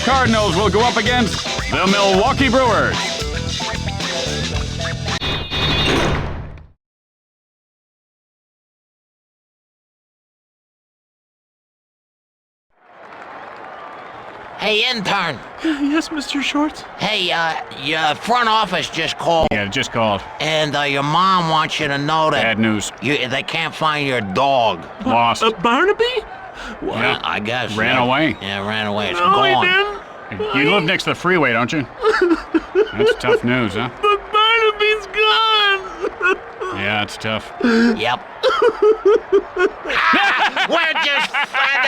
Cardinals will go up against the Milwaukee Brewers. Hey, intern. Yes, Mr. Shorts? Hey, your front office just called. Yeah, just called. And your mom wants you to know that... Bad news. They can't find your dog. Lost. Barnaby? What? Yeah, I guess. Ran away. Yeah, ran away. It's No, gone. he didn't. You live next to the freeway, don't you? That's tough news, huh? But Barnaby's gone. Yeah, it's tough. Yep.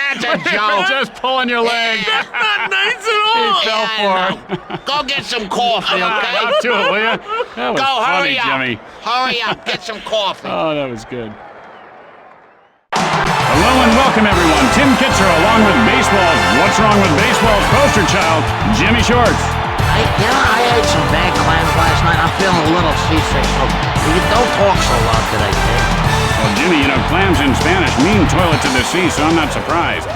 That's a joke. Just pulling your leg. That's not nice at all. He fell for it. Go get some coffee, okay? Up to it, will you? That was Go, funny, hurry up. Jimmy. Hurry up, get some coffee. Oh, that was good. Hello and welcome, everyone. Tim Kitzer, along with baseball's What's Wrong with Baseball's poster child, Jimmy Shorts. I ate some bad clams last night. I'm feeling a little seasick, so you don't talk so loud today, kid. Well, Jimmy, clams in Spanish mean toilet to the sea, so I'm not surprised.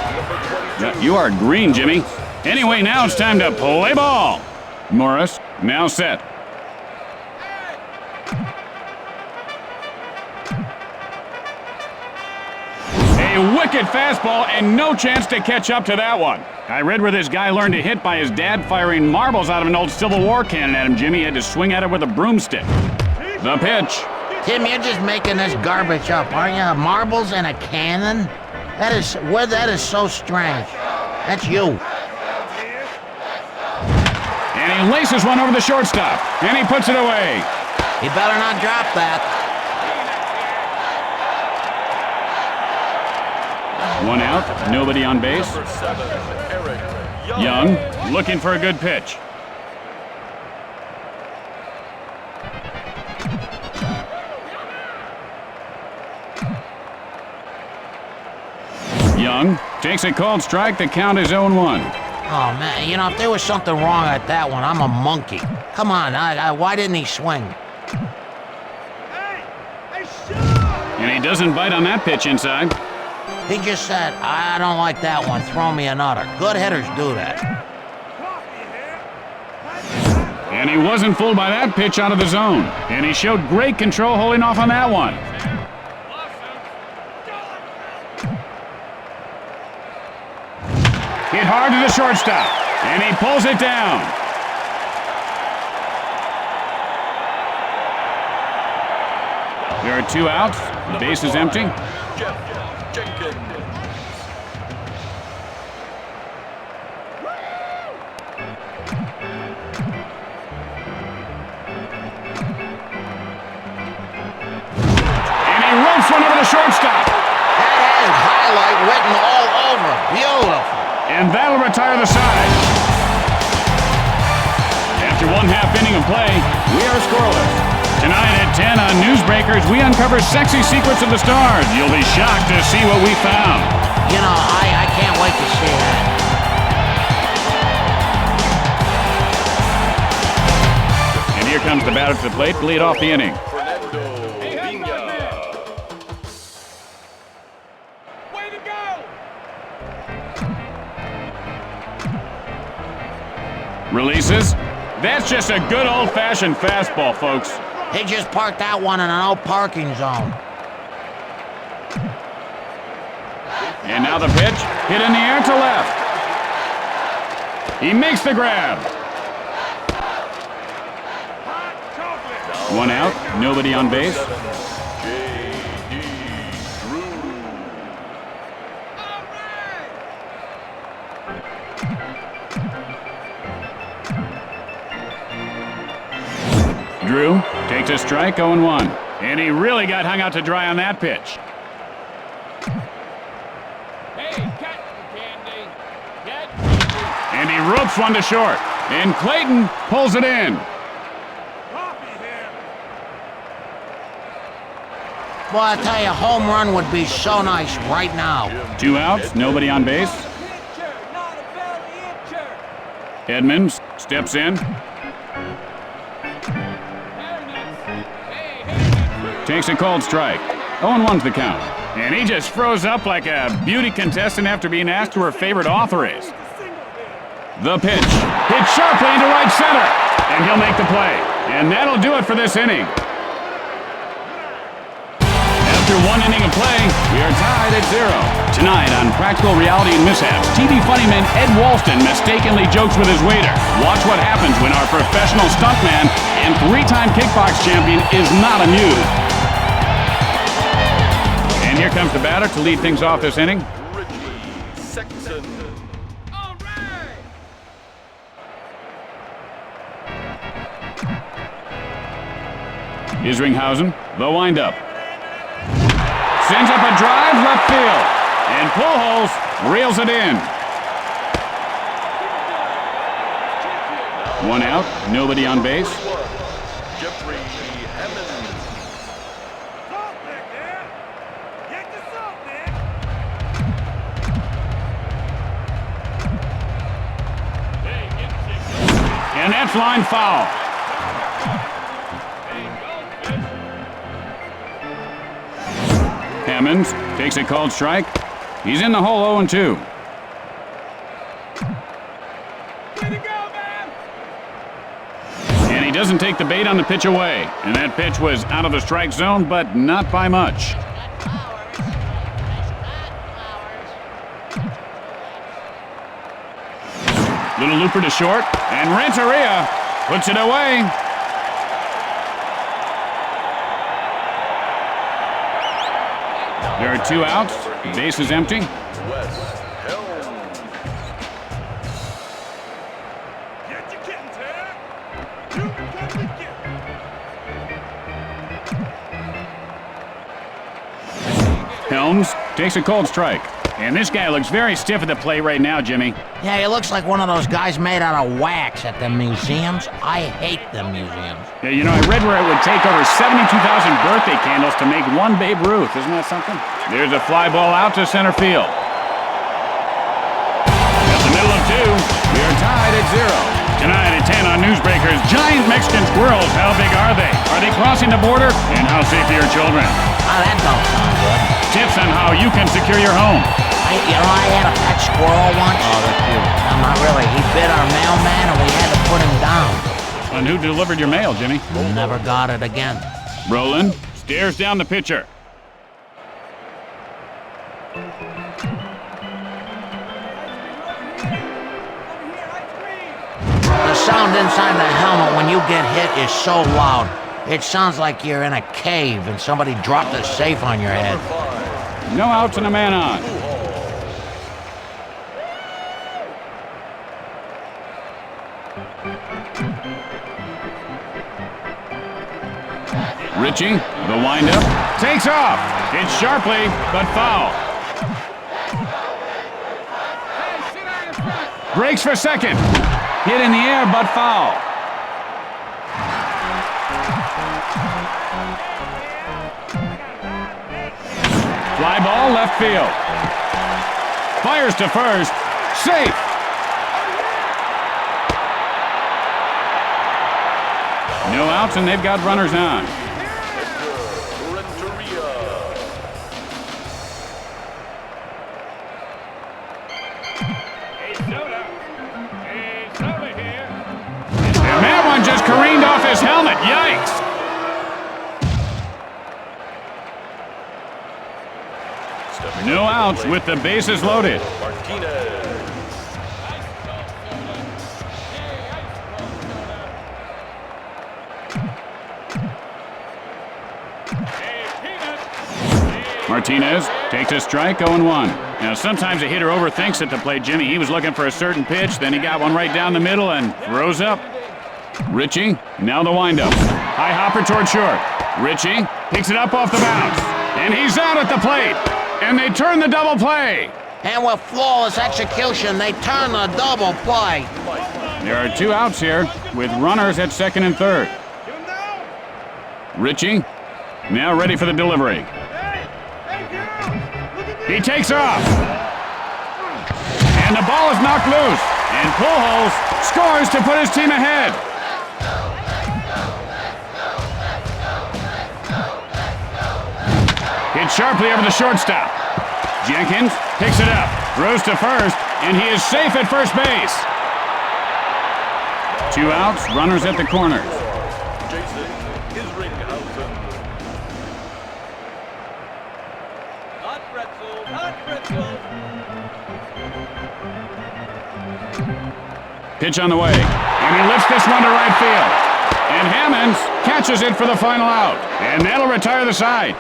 You are green, Jimmy. Anyway, now it's time to play ball. Morris, now set. A wicked fastball and no chance to catch up to that one. I read where this guy learned to hit by his dad firing marbles out of an old Civil War cannon at him, Jimmy. He had to swing at it with a broomstick. The pitch. Tim, you're just making this garbage up, aren't you? Marbles and a cannon? That is so strange. That's you. And he laces one over the shortstop. And he puts it away. You better not drop that. One out, nobody on base. Young, looking for a good pitch. Young takes a called strike. The count is 0-1. Oh, man, if there was something wrong at that one, I'm a monkey. Come on, why didn't he swing? And he doesn't bite on that pitch inside. He just said, I don't like that one, throw me another. Good hitters do that. And he wasn't fooled by that pitch out of the zone. And he showed great control holding off on that one. Hit hard to the shortstop. And he pulls it down. There are 2 outs. The base is empty. One over the shortstop. That has highlight written all over. Beautiful. And that'll retire the side. After 1/2 inning of play, we are scoreless. Tonight at 10 on Newsbreakers, we uncover sexy secrets of the stars. You'll be shocked to see what we found. I can't wait to see that. And here comes the batter to the plate to lead off the inning. Releases. That's just a good old-fashioned fastball, folks. He just parked that one in an no parking zone. And now the pitch, hit in the air to left. He makes the grab. 1 out, nobody on base. Drew takes a strike, 0-1. And he really got hung out to dry on that pitch. Hey, cut, Candy. Cut. And he ropes one to short. And Clayton pulls it in. Boy, I tell you, a home run would be so nice right now. 2 outs, nobody on base. Edmonds steps in. Takes a called strike. 0-1's the count. And he just froze up like a beauty contestant after being asked who her favorite author is. The pitch. Hit sharply into right center. And he'll make the play. And that'll do it for this inning. After one inning of play, we are tied at 0. Tonight on Practical Reality and Mishaps, TV funnyman Ed Walston mistakenly jokes with his waiter. Watch what happens when our professional stuntman and 3-time kickbox champion is not amused. And here comes the batter to lead things off this inning. Isringhausen, the windup. Sends up a drive left field. And Pujols reels it in. 1 out, nobody on base. And that's line foul. Hammonds takes a called strike. He's in the hole 0-2. And he doesn't take the bait on the pitch away. And that pitch was out of the strike zone, but not by much. Little looper to short, and Renteria puts it away. There are 2 outs. Base is empty. Helms takes a cold strike. And this guy looks very stiff at the plate right now, Jimmy. Yeah, he looks like one of those guys made out of wax at the museums. I hate the museums. Yeah, you know, I read where it would take over 72,000 birthday candles to make one Babe Ruth. Isn't that something? There's a fly ball out to center field. At the middle of 2, we are tied at 0. Tonight at 10 on Newsbreakers, giant Mexican squirrels. How big are they? Are they crossing the border? And how safe are your children? Oh, that don't sound good. Tips on how you can secure your home. I had a pet squirrel once. Oh, that's cute. No, not really. He bit our mailman and we had to put him down. And who delivered your mail, Jimmy? Never got it again. Roland stares down the pitcher. The sound inside the helmet when you get hit is so loud. It sounds like you're in a cave and somebody dropped a safe on your head. No outs and a man on. Richie, the windup, takes off. Hits sharply, but foul. Breaks for second. Hit in the air, but foul. Fly ball left field. Fires to first. Safe. No outs, and they've got runners on. And that one just careened off his helmet. Yikes. No outs with the bases loaded. Martinez takes a strike, 0-1. Now, sometimes a hitter overthinks at the plate, Jimmy. He was looking for a certain pitch, then he got one right down the middle and throws up. Richie, now the windup. High hopper toward short. Richie picks it up off the bounce. And he's out at the plate. And they turn the double play. And with flawless execution, they turn the double play. There are 2 outs here with runners at second and third. Richie, now ready for the delivery. He takes off. And the ball is knocked loose. And Pujols scores to put his team ahead. Hit sharply over the shortstop. Jenkins picks it up, throws to first, and he is safe at first base. 2 outs, runners at the corners. Pitch on the way, and he lifts this one to right field. And Hammonds catches it for the final out, and that'll retire the side.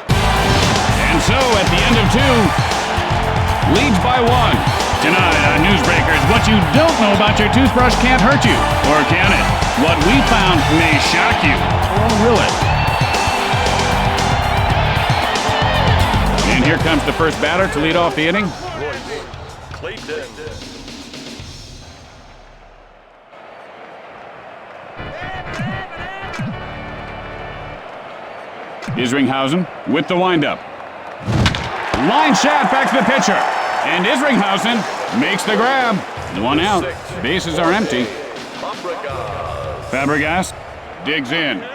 And so, at the end of 2, leads by 1. Tonight on Newsbreakers, what you don't know about your toothbrush can't hurt you, or can it? What we found may shock you, or will it? And here comes the first batter to lead off the inning. Isringhausen with the windup. Line shot back to the pitcher. And Isringhausen makes the grab. 1 out. Bases are empty. Fabregas digs in. When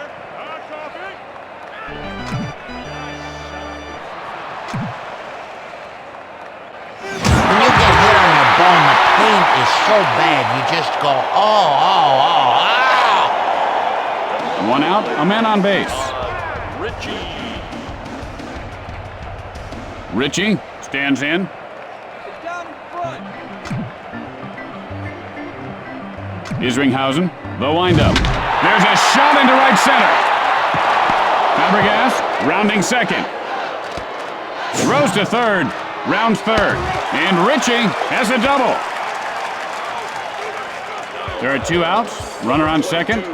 you get hit on your bone, the pain is so bad, you just go, oh. 1 out, a man on base. Richie stands in. Isringhausen, the windup. There's a shot into right center. Fabregas rounding second. Throws to third, rounds third. And Richie has a double. There are 2 outs, runner on second.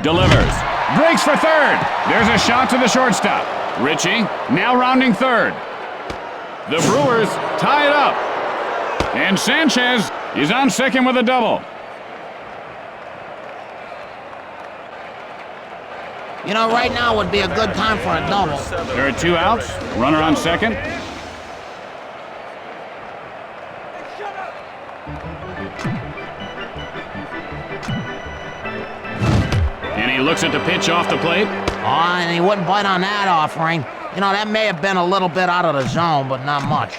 Delivers. Breaks for third. There's a shot to the shortstop. Richie now rounding third. The Brewers tie it up. And Sanchez is on second with a double. You know, right now would be a good time for a double. There are 2 outs. Runner on second. And he looks at the pitch off the plate. Oh, and he wouldn't bite on that offering. You know, that may have been a little bit out of the zone, but not much.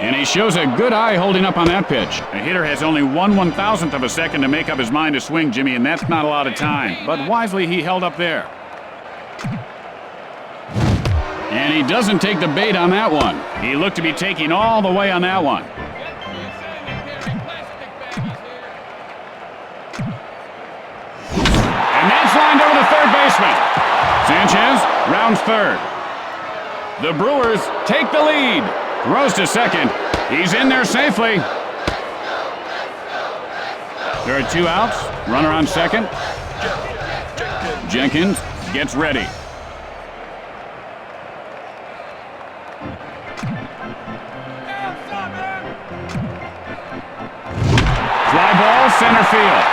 And he shows a good eye holding up on that pitch. A hitter has only 1/1000th of a second to make up his mind to swing, Jimmy, and that's not a lot of time. But wisely, he held up there. And he doesn't take the bait on that one. He looked to be taking all the way on that one. And that's lined over the third baseman. Sanchez rounds third. The Brewers take the lead. Throws to second. He's in there safely. There are 2 outs. Runner on second. Jenkins gets ready. Fly ball, center field.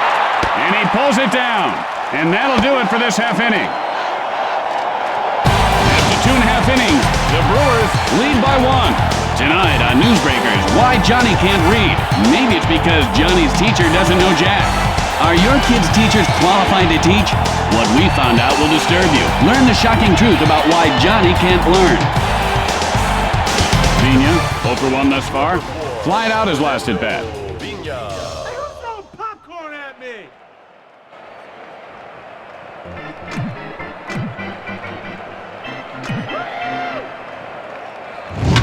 And he pulls it down. And that'll do it for this half inning. After 2.5 innings, the Brewers lead by 1. Tonight on Newsbreakers, why Johnny can't read. Maybe it's because Johnny's teacher doesn't know Jack. Are your kids' teachers qualified to teach? What we found out will disturb you. Learn the shocking truth about why Johnny can't learn. Vina, 0 for 1 thus far. Flied out his last at bat. Hey, who's throwing popcorn at me?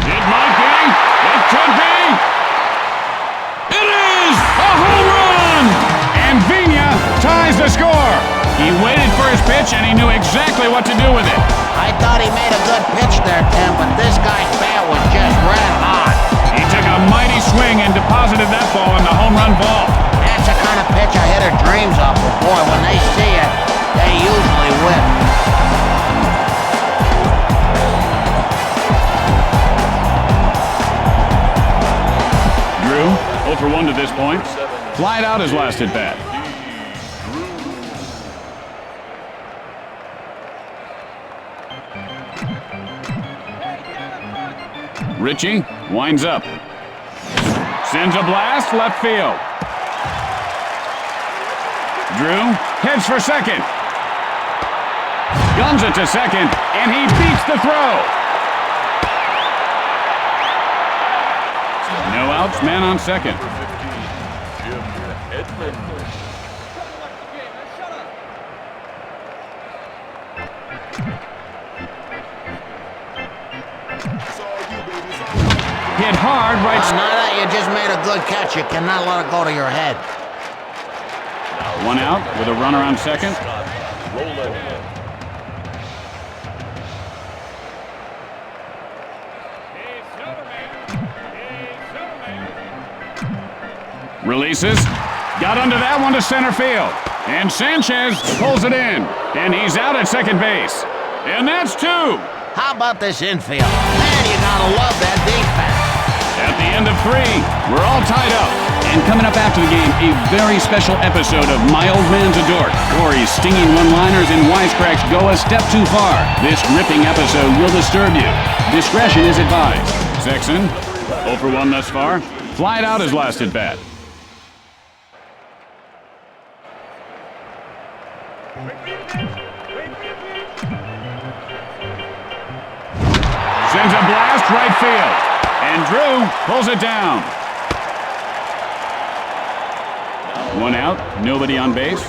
It might be. It could be. It is a home run! And Vina ties the score. He waited for his pitch and he knew exactly what to do with it. I thought he made a good pitch there, Tim, but this guy's bat was just red hot. He took a mighty swing and deposited that ball in the home run vault. That's the kind of pitch a hitter dreams of, but boy, when they see it, they usually win. Drew, 0 for 1 to this point. Flied out his last at bat. Richie winds up. Sends a blast left field. Drew heads for second. Guns it to second, and he beats the throw. No outs, man on second. Hit hard right. Now that you just made a good catch, you cannot let it go to your head. One out with a runner on second. Releases. Got under that one to center field. And Sanchez pulls it in. And he's out at second base. And that's two. How about this infield? Man, you gotta love that defense. At the end of three, we're all tied up. And coming up after the game, a very special episode of My Old Man's a Dork. Corey's stinging one-liners and wisecracks go a step too far. This gripping episode will disturb you. Discretion is advised. Sexton, 0 for 1 thus far. Flied out his last at-bat. Sends a blast right field. And Drew pulls it down. One out, nobody on base.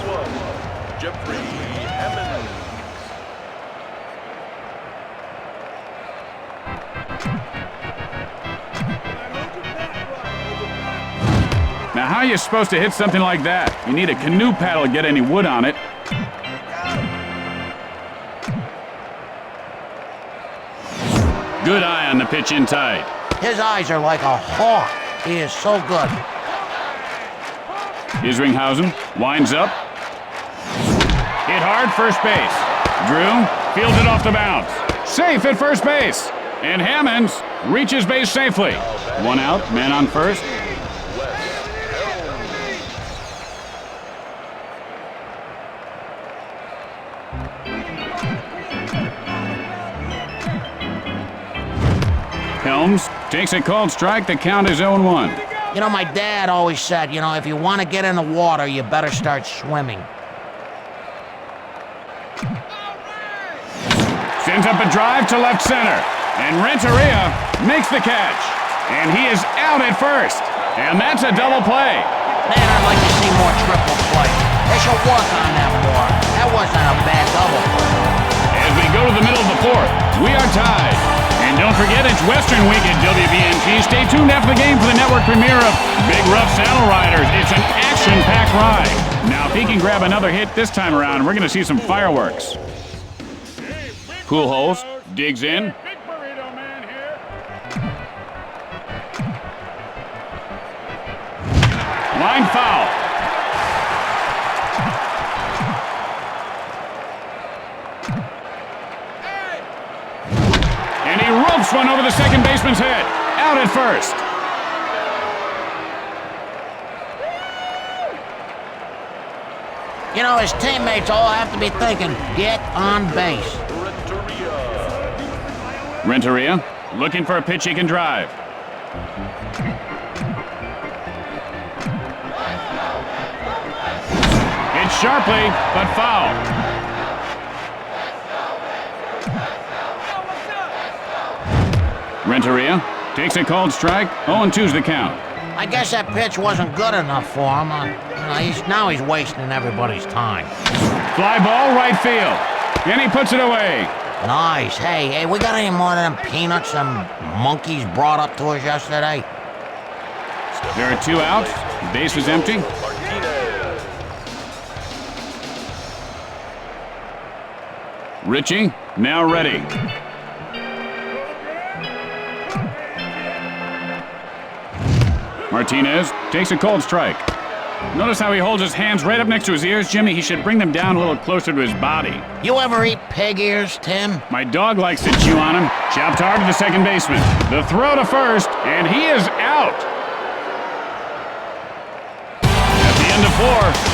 Now, how are you supposed to hit something like that? You need a canoe paddle to get any wood on it. Good eye on the pitch in tight. His eyes are like a hawk. He is so good. Isringhausen winds up. Hit hard, first base. Drew fields it off the bounce. Safe at first base. And Hammonds reaches base safely. One out, man on first. Helms takes a called strike. The count is 0-1. You know, my dad always said, you know, if you want to get in the water, you better start swimming. Sends up a drive to left center. And Renteria makes the catch. And he is out at first. And that's a double play. Man, I'd like to see more triple plays. They should work on that more. That wasn't a bad double play. As we go to the middle of the fourth, we are tied. And don't forget, it's Western Week at WBNG. Stay tuned after the game for the network premiere of Big Rough Saddle Riders. It's an action-packed ride. Now, if he can grab another hit this time around, we're going to see some fireworks. Pujols digs in. Big burrito man here. Line foul. And he ropes one over the second baseman's head. Out at first. You know, his teammates all have to be thinking, get on base. Renteria looking for a pitch he can drive. Hit sharply, but foul. Renteria takes a called strike. 0-2's the count. I guess that pitch wasn't good enough for him. Now he's wasting everybody's time. Fly ball right field. And he puts it away. Nice. Hey, we got any more of them peanuts them monkeys brought up to us yesterday? There are 2 outs. Base is empty. Ritchie now ready. Martinez takes a cold strike. Notice how he holds his hands right up next to his ears, Jimmy. He should bring them down a little closer to his body. You ever eat pig ears, Tim? My dog likes to chew on him. Chopped hard to the second baseman. The throw to first, and he is out. At the end of 4,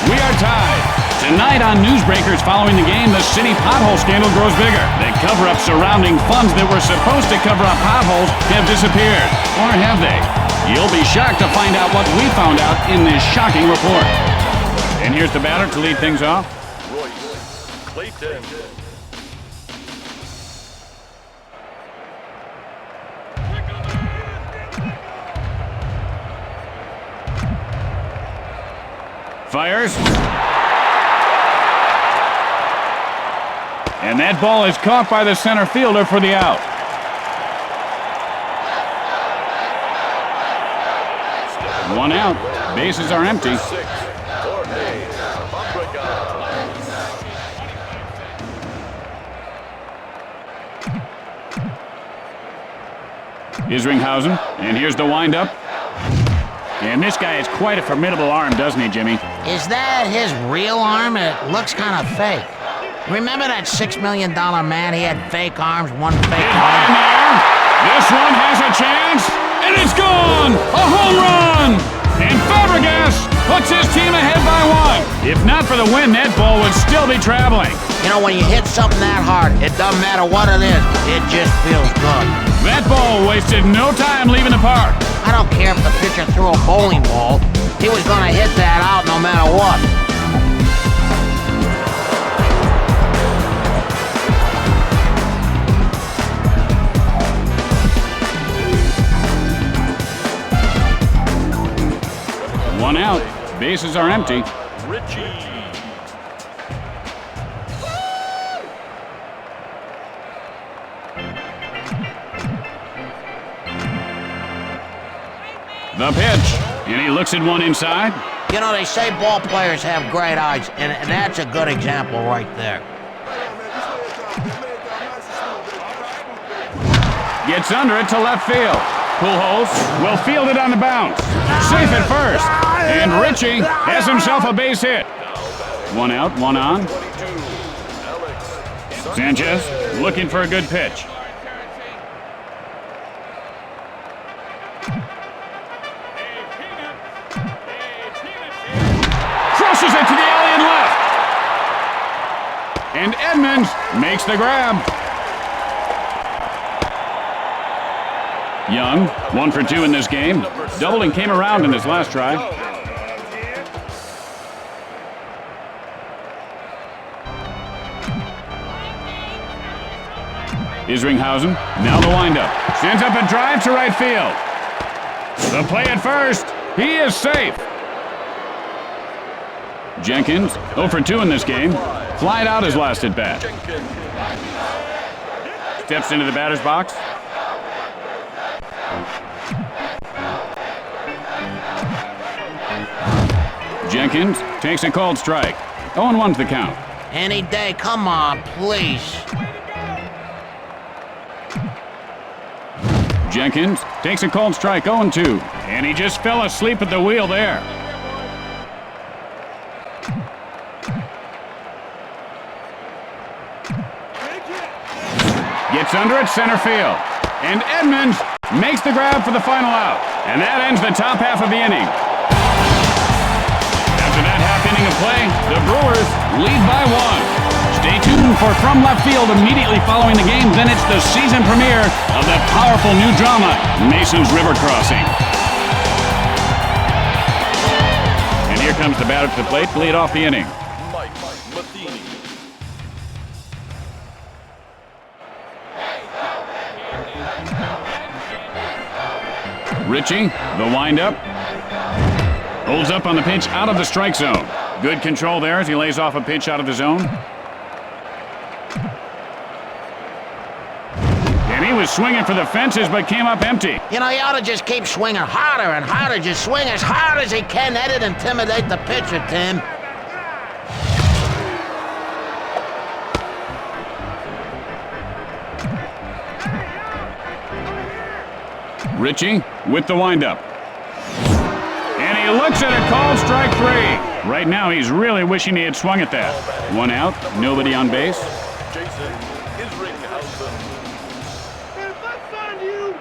we are tied. Tonight on Newsbreakers following the game, the city pothole scandal grows bigger. The cover-up surrounding funds that were supposed to cover up potholes have disappeared. Or have they? You'll be shocked to find out what we found out in this shocking report. And here's the batter to lead things off. Clayton. Fires. And that ball is caught by the center fielder for the out. One out. Bases are empty. Isringhausen, and here's the windup. And this guy has quite a formidable arm, doesn't he, Jimmy? Is that his real arm? It looks kind of fake. Remember that $6 million man? He had fake arms, one fake arm. In there. This one has a chance, and it's gone! A home run! And Fabregas puts his team ahead by one. If not for the win, that ball would still be traveling. You know, when you hit something that hard, it doesn't matter what it is. It just feels good. That ball wasted no time leaving the park. I don't care if the pitcher threw a bowling ball. He was going to hit that out no matter what. One out. Bases are empty. Richie. The pitch. And he looks at one inside. You know, they say ball players have great eyes, and that's a good example right there. Gets under it to left field. Pujols will field it on the bounce. Safe at first. And Richie has himself a base hit. One out, one on. Sanchez looking for a good pitch. Crushes it to the alley and left. And Edmonds makes the grab. Young, 1 for 2 in this game. Doubled and came around in his last try. Isringhausen, now the windup. Sends up a drive to right field. The play at first. He is safe. Jenkins, 0 for 2 in this game. Flied out his last at bat. Steps into the batter's box. Jenkins takes a called strike. 0-1's the count. Any day, come on, please. Jenkins takes a called strike, 0-2. And he just fell asleep at the wheel there. Gets under it, center field. And Edmonds makes the grab for the final out. And that ends the top half of the inning. After that half inning of play, the Brewers lead by 1. Stay tuned for From Left Field immediately following the game. Then it's the season premiere of the powerful new drama, Mason's River Crossing. And here comes the batter to the plate to lead off the inning. Mike Matheny. Richie, the windup. Holds up on the pitch out of the strike zone. Good control there as he lays off a pitch out of the zone. And he was swinging for the fences but came up empty. You know, he ought to just keep swinging harder and harder. Just swing as hard as he can. That'd intimidate the pitcher, Tim. Richie with the windup. And he looks at a called strike 3. Right now, he's really wishing he had swung at that. 1 out, nobody on base. Jason Isringhausen. If I find you,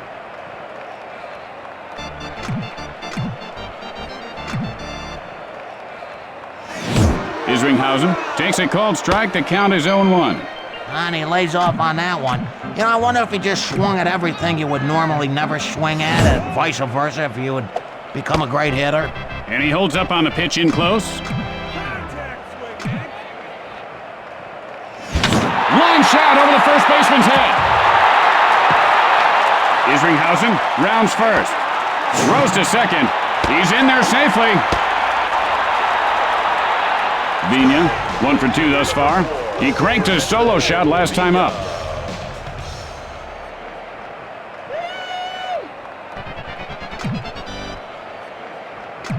Isringhausen takes a called strike. The count is 0-1. And he lays off on that one. You know, I wonder if he just swung at everything you would normally never swing at, and vice versa, if you would become a great hitter. And he holds up on the pitch in close. shot over the first baseman's head. Isringhausen rounds first. Throws to second. He's in there safely. Vina, 1 for 2 thus far. He cranked his solo shot last time up.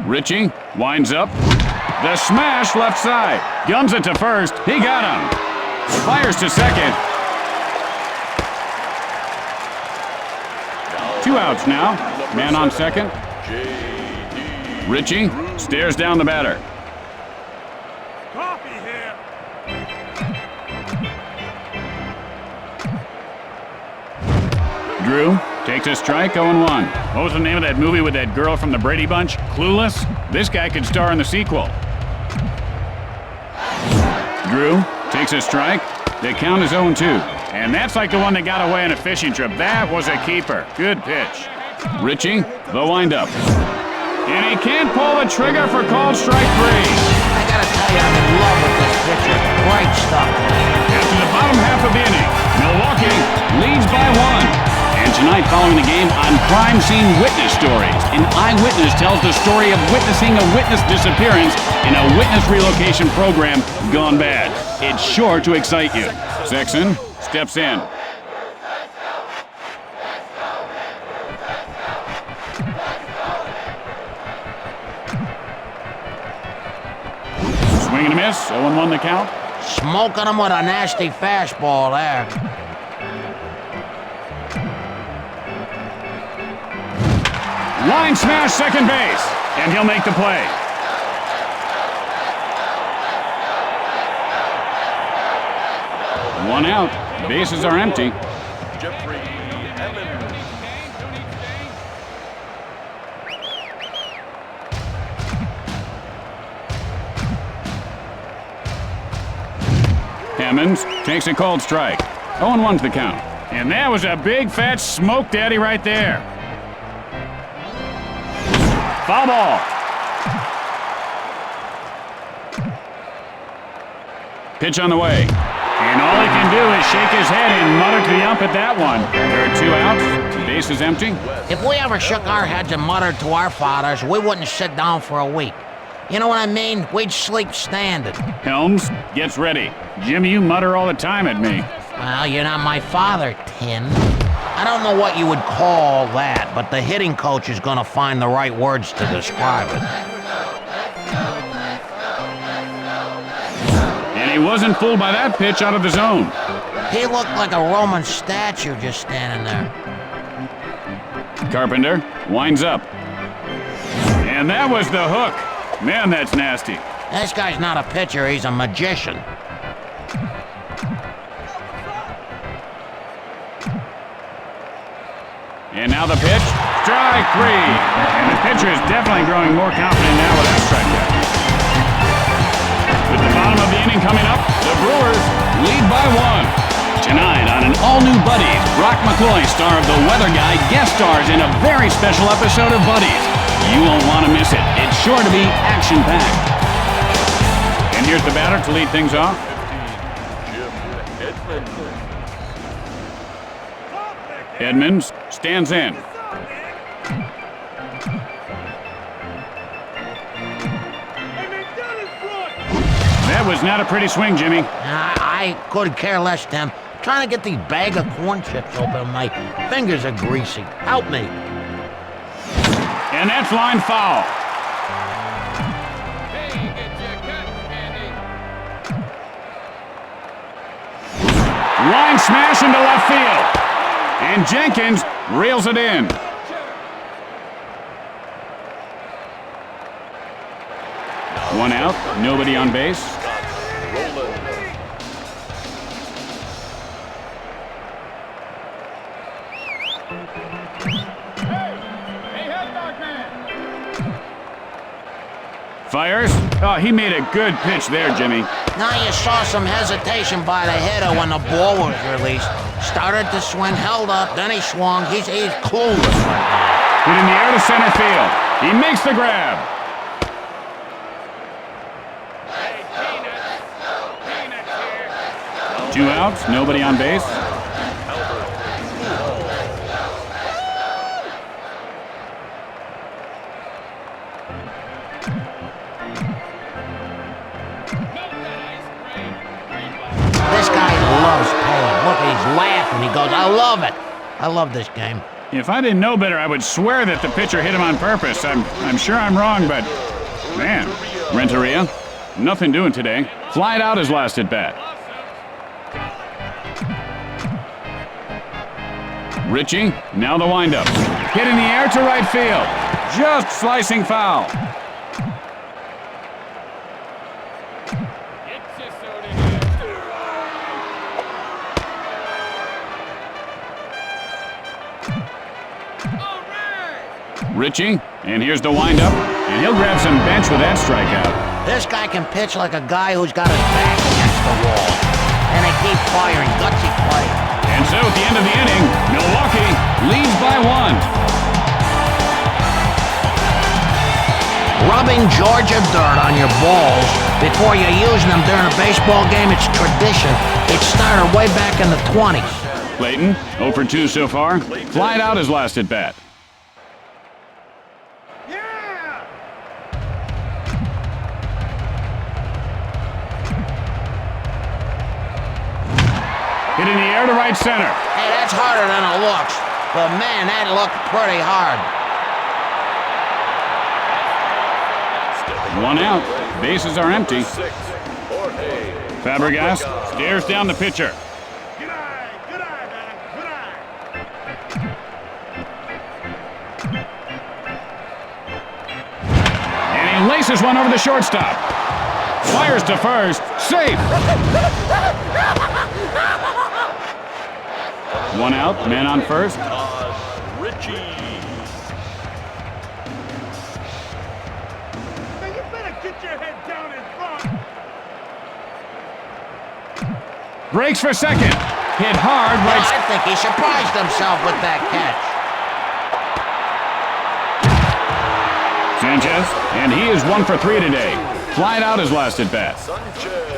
Ritchie winds up. The smash left side. Guns it to first. He got him. Fires to second. 2 outs now. Man on second. Ritchie stares down the batter. Coffee here. Drew takes a strike, 0-1. What was the name of that movie with that girl from the Brady Bunch? Clueless? This guy could star in the sequel. Drew takes a strike. The count is 0-2. And that's like the one that got away on a fishing trip. That was a keeper. Good pitch. Ritchie, the windup. And he can't pull the trigger for called strike 3. I gotta tell you, I'm in love with this pitcher. Great stuff. After the bottom half of the inning, Milwaukee leads by 1. And tonight, following the game, on Crime Scene Witness Stories, an eyewitness tells the story of witnessing a witness disappearance in a witness relocation program gone bad. It's sure to excite you. Sexton steps in. Swing and a miss, 0-1 the count. Smoking him with a nasty fastball there. Line smash second base, and he'll make the play. One out, bases are empty. Jeffrey Hammond. Hammonds takes a called strike. 0-1 to the count. And that was a big fat smoke daddy right there. Foul ball. Pitch on the way. And all he can do is shake his head and mutter to the ump at that one. There are 2 outs. Base is empty. If we ever shook our heads and muttered to our fathers, we wouldn't sit down for a week. You know what I mean? We'd sleep standing. Helms gets ready. Jimmy, you mutter all the time at me. Well, you're not my father, Tin. I don't know what you would call that, but the hitting coach is gonna find the right words to describe it. And he wasn't fooled by that pitch out of the zone. He looked like a Roman statue just standing there. Carpenter winds up. And that was the hook. Man, that's nasty. This guy's not a pitcher, he's a magician. And now the pitch, strike 3. And the pitcher is definitely growing more confident now with that strikeout. With the bottom of the inning coming up, the Brewers lead by 1. Tonight on an all-new Buddies, Brock McCloy, star of The Weather Guy, guest stars in a very special episode of Buddies. You won't want to miss it. It's sure to be action-packed. And here's the batter to lead things off. Jim Edmonds. Edmonds stands in. That was not a pretty swing, Jimmy. I could care less, Tim. Trying to get these bag of corn chips open. My fingers are greasy. Help me. And that's line foul. Line smash into left field. And Jenkins reels it in. One out, nobody on base. Fires. Oh, he made a good pitch there, Jimmy. Now you saw some hesitation by the hitter when the ball was released. Started to swing, held up, then he swung. He's clueless right now. Hit in the air to center field. He makes the grab. 2 outs, nobody on base. This guy loves pulling. Look, he's laughing. He goes, I love it. I love this game. If I didn't know better, I would swear that the pitcher hit him on purpose. I'm sure I'm wrong, but man, Renteria, nothing doing today. Flied out his last at bat. Richie, now the windup. Hit in the air to right field. Just slicing foul. Richie, and here's the windup, and he'll grab some bench with that strikeout. This guy can pitch like a guy who's got his back against the wall. And they keep firing, gutsy play. And so at the end of the inning, Milwaukee leads by 1. Rubbing Georgia dirt on your balls before you're using them during a baseball game, it's tradition. It started way back in the 20s. Clayton, 0 for 2 so far. Flied out his last at bat. Hit in the air to right center. Hey, that's harder than it looks. But man, that looked pretty hard. 1 out. Bases are empty. Fabregas stares down the pitcher. Good eye, man. Good eye. And he laces one over the shortstop. Fires to first. Safe. 1 out. Man on first. Richie. Man, you better get your head down in front. Breaks for second. Hit hard Well, right. I think he surprised himself with that catch. Sanchez, and he is 1 for 3 today. Flied out his last at bat. Sanchez.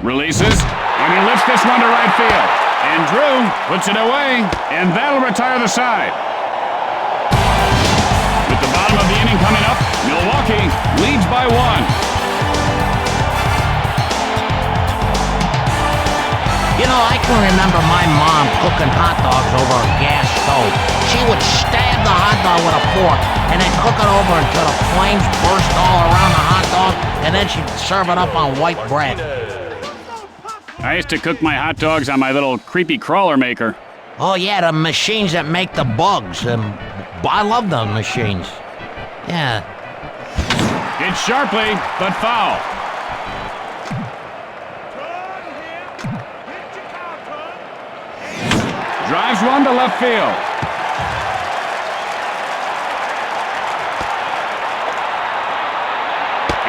Releases, and he lifts this one to right field. And Drew puts it away, and that'll retire the side. With the bottom of the inning coming up, Milwaukee leads by 1. You know, I can remember my mom cooking hot dogs over a gas stove. She would stab the hot dog with a fork and then cook it over until the flames burst all around the hot dog, and then she'd serve it up on white bread. I used to cook my hot dogs on my little creepy crawler maker. Oh yeah, the machines that make the bugs. I love those machines. Yeah. Hit sharply, but foul. Drives one to left field.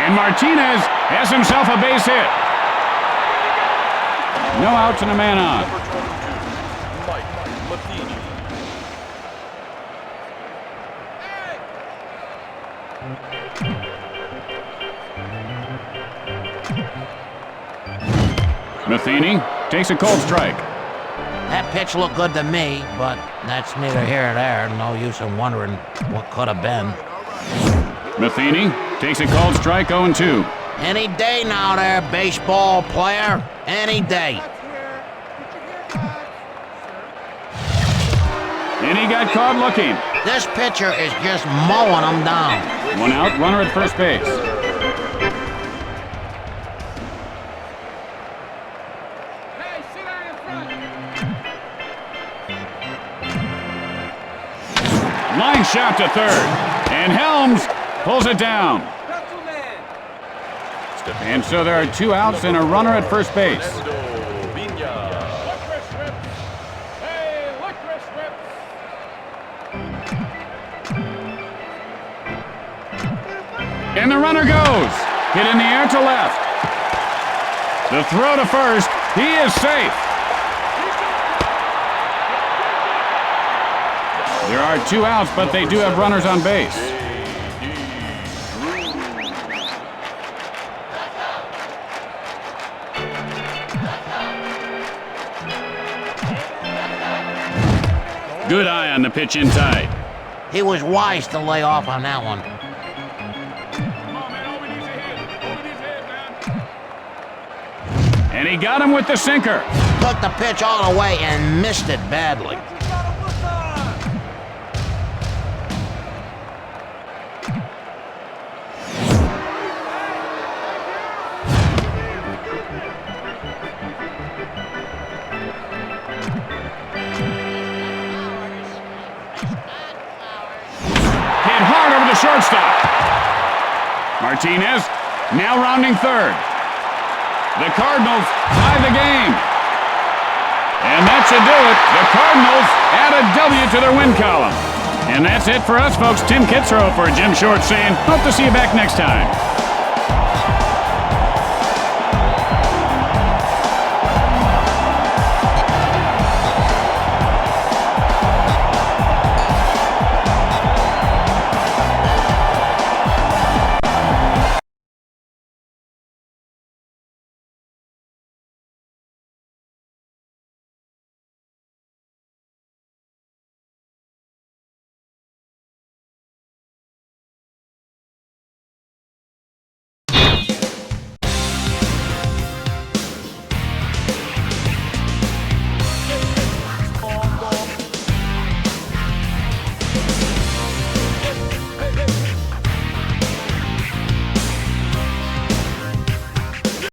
And Martinez has himself a base hit. No outs and a man on. Number 22, Mike Matheny. Matheny takes a cold strike. That pitch looked good to me, but that's neither here nor there. No use in wondering what could have been. Matheny takes a cold strike, 0-2. Any day now there, baseball player. Any day. And he got caught looking. This pitcher is just mowing them down. 1 out, runner at first base. Line shot to third. And Helms pulls it down. And so there are 2 outs and a runner at first base. And the runner goes. Hit in the air to left. The throw to first. He is safe. There are 2 outs, but they do have runners on base. Good eye on the pitch inside. He was wise to lay off on that one. And he got him with the sinker. Took the pitch all the way and missed it badly. Hit hard over the shortstop. Martinez now rounding third. The Cardinals tie the game. And that should do it. The Cardinals add a W to their win column. And that's it for us, folks. Tim Kitzrow for Jim Short saying, hope to see you back next time.